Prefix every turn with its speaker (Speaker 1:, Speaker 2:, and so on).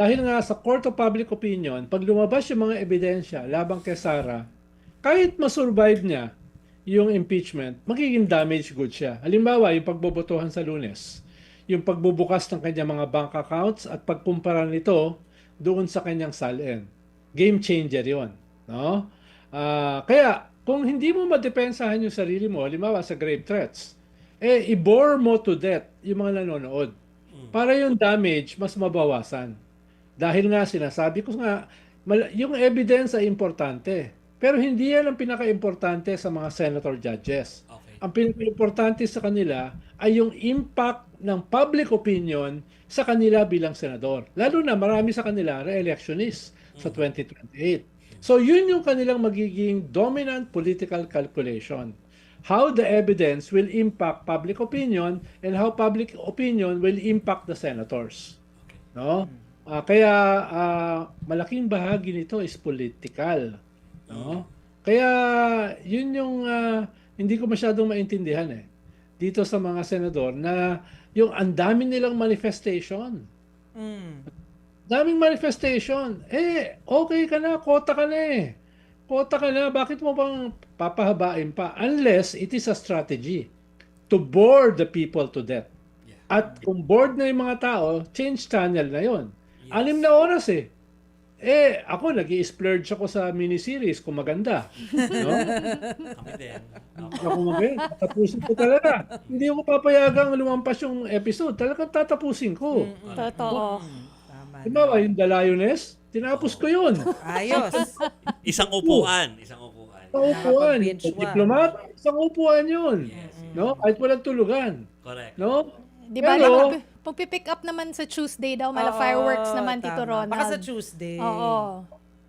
Speaker 1: Dahil nga sa Court of Public Opinion, pag lumabas yung mga ebidensya labang kay Sara, kahit masurvive niya yung impeachment, magiging damage good siya. Halimbawa, yung pagbobotohan sa Lunes, yung pagbubukas ng kanyang mga bank accounts at pagkumpara nito doon sa kanyang salin. Game changer yon, no? Kaya, kung hindi mo madepensahan yung sarili mo, halimbawa sa grave threats, i-bore mo to death yung mga nanonood para yung damage mas mabawasan. Dahil nga sinasabi ko nga, yung evidence ay importante. Pero hindi yan ang pinaka-importante sa mga senator judges.
Speaker 2: Okay.
Speaker 1: Ang pinaka-importante sa kanila ay yung impact ng public opinion sa kanila bilang senador. Lalo na marami sa kanila re-electionist sa 2028. So yun yung kanilang magiging dominant political calculation. How the evidence will impact public opinion and how public opinion will impact the senators. No? Malaking bahagi nito is political. No? Kaya yun yung hindi ko masyadong maintindihan dito sa mga senador na yung ang dami nilang manifestation. Daming manifestation. Okay ka na, kota ka na Kota ka na, bakit mo bang papahabain pa? Unless it is a strategy to bore the people to death.
Speaker 2: Yeah.
Speaker 1: At kung bored na yung mga tao, change channel na yon.
Speaker 2: Yes.
Speaker 1: 6 na oras ako, nag-i-splurge ako sa miniseries kung maganda. No?
Speaker 2: Kami din.
Speaker 1: Ako maganda, tatapusin ko talaga. Hindi ko papayagang lumampas yung episode. Talagang tatapusin ko.
Speaker 3: Totoo.
Speaker 4: Tama.
Speaker 1: Diba, yung The Lioness, tinapos ko yun.
Speaker 4: Ayos.
Speaker 2: Isang upuan. Isang upuan.
Speaker 1: Isang upuan.
Speaker 4: Nakapag-binge
Speaker 1: Yung
Speaker 4: watch.
Speaker 1: Diplomat, isang upuan yun.
Speaker 2: Yes.
Speaker 1: No? Kahit walang tulugan.
Speaker 2: Correct.
Speaker 1: No?
Speaker 3: Di ba,
Speaker 1: Pero,
Speaker 3: pag pick up naman sa Tuesday daw, mala
Speaker 4: Oo,
Speaker 3: fireworks naman,
Speaker 4: tama.
Speaker 3: Tito Ronald.
Speaker 4: Baka sa Tuesday.
Speaker 3: Oo.